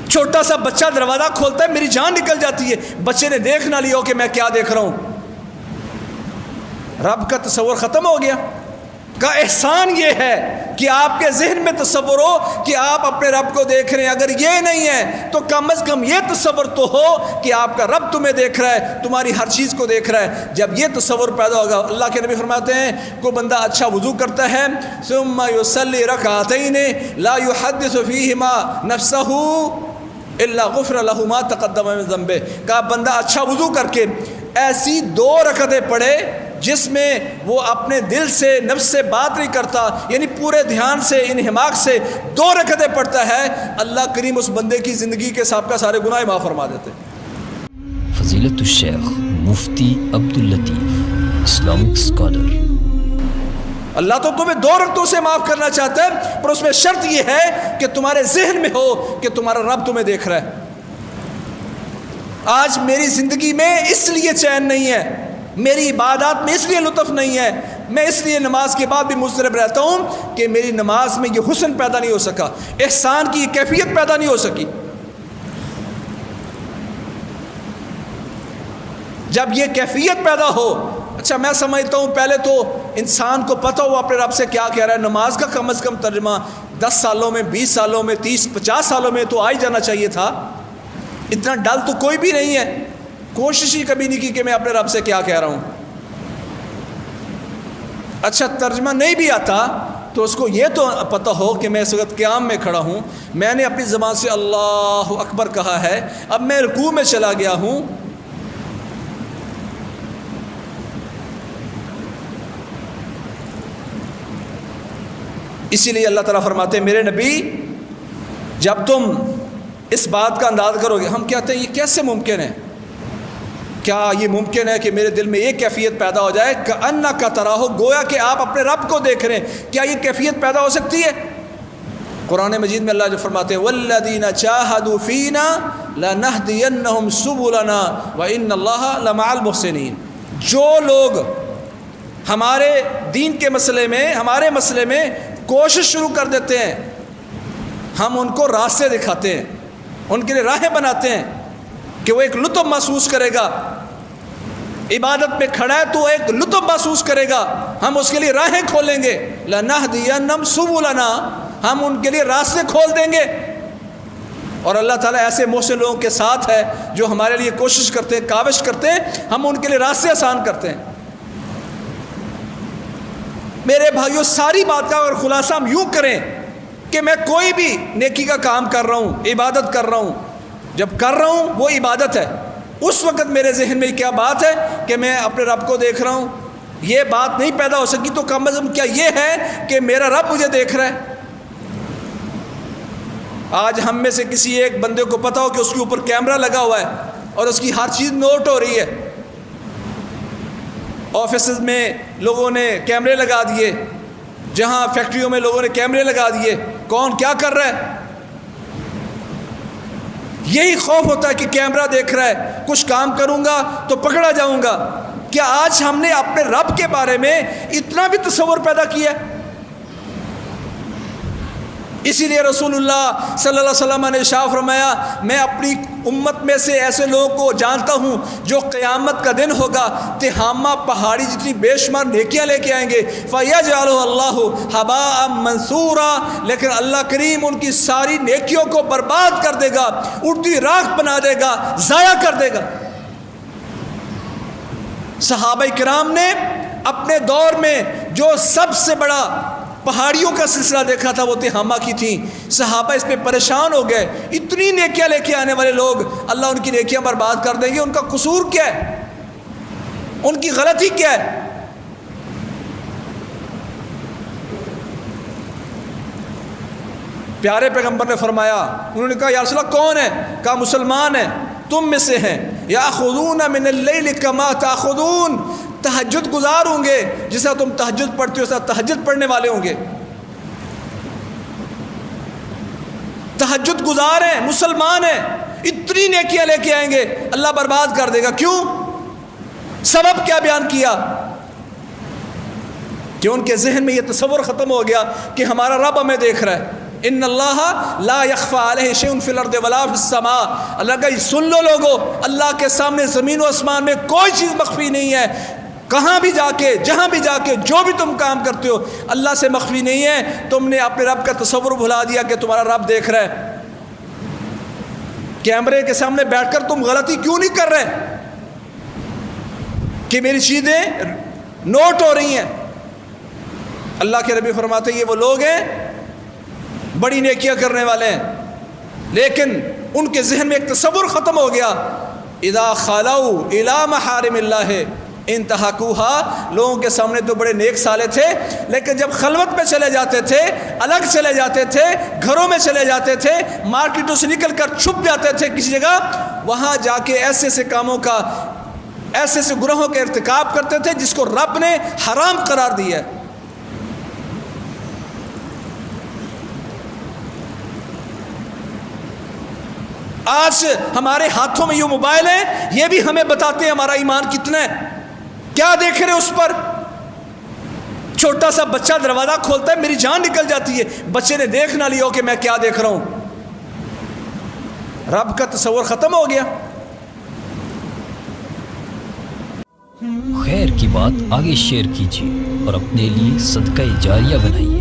چھوٹا سا بچہ دروازہ کھولتا ہے میری جان نکل جاتی ہے، بچے نے دیکھ نہ لیا ہو کہ میں کیا دیکھ رہا ہوں، رب کا تصور ختم ہو گیا۔ کا احسان یہ ہے کہ آپ کے ذہن میں تصور ہو کہ آپ اپنے رب کو دیکھ رہے ہیں۔ اگر یہ نہیں ہے تو کم از کم یہ تصور تو ہو کہ آپ کا رب تمہیں دیکھ رہا ہے، تمہاری ہر چیز کو دیکھ رہا ہے۔ جب یہ تصور پیدا ہوگا، اللہ کے نبی فرماتے ہیں کوئی بندہ اچھا وضو کرتا ہے ثم یصلی رکعتین لا یحدث فیہما نفسہ الا غفر له ما تقدم من ذنبہ، کہ بندہ اچھا وضو کر کے ایسی 2 رکعتیں پڑھے جس میں وہ اپنے دل سے نفس سے بات نہیں کرتا، یعنی پورے دھیان سے انہماک سے 2 رکعتیں پڑھتا ہے، اللہ کریم اس بندے کی زندگی کے سابقہ سارے گناہ معاف فرما دیتے۔ فضیلت الشیخ مفتی عبداللطیف، اسلامک اسکالر۔ اللہ تو تمہیں 2 رکعتوں سے معاف کرنا چاہتا ہے، پر اس میں شرط یہ ہے کہ تمہارے ذہن میں ہو کہ تمہارا رب تمہیں دیکھ رہا ہے۔ آج میری زندگی میں اس لیے چین نہیں ہے، میری عبادات میں اس لیے لطف نہیں ہے، میں اس لیے نماز کے بعد بھی مضطرب رہتا ہوں کہ میری نماز میں یہ حسن پیدا نہیں ہو سکا، احسان کی یہ کیفیت پیدا نہیں ہو سکی۔ جب یہ کیفیت پیدا ہو، اچھا میں سمجھتا ہوں پہلے تو انسان کو پتہ ہو اپنے رب سے کیا کہہ رہا ہے۔ نماز کا کم از کم ترجمہ 10 سالوں میں، 20 سالوں میں، 30-50 سالوں میں تو آ ہی جانا چاہیے تھا۔ اتنا ڈل تو کوئی بھی نہیں ہے، کوشش ہی کبھی نہیں کی کہ میں اپنے رب سے کیا کہہ رہا ہوں۔ اچھا ترجمہ نہیں بھی آتا تو اس کو یہ تو پتہ ہو کہ میں اس وقت قیام میں کھڑا ہوں، میں نے اپنی زبان سے اللہ اکبر کہا ہے، اب میں رکوع میں چلا گیا ہوں۔ اسی لیے اللہ تعالیٰ فرماتے ہیں میرے نبی جب تم اس بات کا انداز کرو گے، ہم کہتے ہیں یہ کیسے ممکن ہے؟ کیا یہ ممکن ہے کہ میرے دل میں یہ کیفیت پیدا ہو جائے کأنک تراہ، گویا کہ آپ اپنے رب کو دیکھ رہے ہیں؟ کیا یہ کیفیت پیدا ہو سکتی ہے؟ قرآن مجید میں اللہ جو فرماتے ہیں والذین جاہدوا فینا لنہدینہم سبلنا وان اللہ لمع المحسنین، جو لوگ ہمارے دین کے مسئلے میں، ہمارے مسئلے میں کوشش شروع کر دیتے ہیں، ہم ان کو راستے دکھاتے ہیں، ان کے لیے راہیں بناتے ہیں کہ وہ ایک لطف محسوس کرے گا، عبادت میں کھڑا ہے تو ایک لطف محسوس کرے گا، ہم اس کے لیے راہیں کھولیں گے، لنہدینہم سبلنا، ہم ان کے لیے راستے کھول دیں گے۔ اور اللہ تعالیٰ ایسے محسن لوگوں کے ساتھ ہے جو ہمارے لیے کوشش کرتے ہیں، کاوش کرتے ہیں، ہم ان کے لیے راستے آسان کرتے ہیں۔ میرے بھائیوں ساری بات کا اگر خلاصہ ہم یوں کریں کہ میں کوئی بھی نیکی کا کام کر رہا ہوں، عبادت کر رہا ہوں، جب کر رہا ہوں وہ عبادت ہے، اس وقت میرے ذہن میں کیا بات ہے کہ میں اپنے رب کو دیکھ رہا ہوں، یہ بات نہیں پیدا ہو سکی تو کم از کم کیا یہ ہے کہ میرا رب مجھے دیکھ رہا ہے۔ آج ہم میں سے کسی ایک بندے کو پتا ہو کہ اس کے اوپر کیمرہ لگا ہوا ہے اور اس کی ہر چیز نوٹ ہو رہی ہے، آفیسز میں لوگوں نے کیمرے لگا دیے، جہاں فیکٹریوں میں لوگوں نے کیمرے لگا دیے، کون کیا کر رہا ہے؟ یہی خوف ہوتا ہے کہ کیمرہ دیکھ رہا ہے، کچھ کام کروں گا تو پکڑا جاؤں گا۔ کیا آج ہم نے اپنے رب کے بارے میں اتنا بھی تصور پیدا کیا ہے؟ اسی لیے رسول اللہ صلی اللہ علیہ وسلم نے ارشاد فرمایا میں اپنی امت میں سے ایسے لوگوں کو جانتا ہوں جو قیامت کا دن ہوگا تہامہ پہاڑی جتنی بے شمار نیکیاں لے کے آئیں گے، فَيَجْعَلُهُ اللَّهُ هَبَاءً مَنْثُورًا، لیکن اللہ کریم ان کی ساری نیکیوں کو برباد کر دے گا، اڑتی راکھ بنا دے گا، ضائع کر دے گا۔ صحابہ کرام نے اپنے دور میں جو سب سے بڑا پہاڑیوں کا سلسلہ دیکھا تھا وہ تہامہ کی تھیں، صحابہ اس پہ پریشان ہو گئے، اتنی نیکیاں لے کے آنے والے لوگ اللہ ان کی نیکیاں برباد کر دیں گے، ان کا قصور کیا ہے؟ ان کی غلطی کیا ہے؟ پیارے پیغمبر نے فرمایا، انہوں نے کہا یا رسول اللہ کون ہے؟ کہا مسلمان ہیں، تم میں سے ہیں، یاخذون من اللیل کما تاخذون، تہجد گزار ہوں گے جس طرح تم تہجد پڑھتے ہو اس طرح تہجد پڑھنے والے ہوں گے، تہجد گزار ہیں، مسلمان ہیں، اتنی نیکیاں لے کے آئیں گے، اللہ برباد کر دے گا۔ کیوں؟ سبب کیا بیان کیا کہ ان کے ذہن میں یہ تصور ختم ہو گیا کہ ہمارا رب ہمیں دیکھ رہا ہے۔ ان اللہ لا یخفی علیہ شیء فی الارض ولا فی السماء، اللہ کا سن لو لوگو، اللہ کے سامنے زمین و آسمان میں کوئی چیز مخفی نہیں ہے، کہاں بھی جا کے جہاں بھی جا کے جو بھی تم کام کرتے ہو اللہ سے مخفی نہیں ہے۔ تم نے اپنے رب کا تصور بھلا دیا کہ تمہارا رب دیکھ رہا ہے، کیمرے کے سامنے بیٹھ کر تم غلطی کیوں نہیں کر رہے کہ میری چیزیں نوٹ ہو رہی ہیں؟ اللہ کے نبی فرماتے ہیں یہ وہ لوگ ہیں بڑی نیکیاں کرنے والے ہیں، لیکن ان کے ذہن میں ایک تصور ختم ہو گیا، اذا خلوا الی محارم اللہ انتہکوہا، لوگوں کے سامنے تو بڑے نیک سالے تھے، لیکن جب خلوت میں چلے جاتے تھے، الگ چلے جاتے تھے، گھروں میں چلے جاتے تھے، مارکیٹوں سے نکل کر چھپ جاتے تھے کسی جگہ، وہاں جا کے ایسے ایسے کاموں کا، ایسے ایسے گناہوں کا ارتکاب کرتے تھے جس کو رب نے حرام قرار دیا ہے۔ آج ہمارے ہاتھوں میں یہ موبائل ہے، یہ بھی ہمیں بتاتے ہیں ہمارا ایمان کتنا ہے، کیا دیکھ رہے اس پر۔ چھوٹا سا بچہ دروازہ کھولتا ہے میری جان نکل جاتی ہے، بچے نے دیکھ نہ لیا ہو کہ میں کیا دیکھ رہا ہوں، رب کا تصور ختم ہو گیا۔ خیر کی بات آگے شیئر کیجیے اور اپنے لیے صدقہ جاریہ بنائیے۔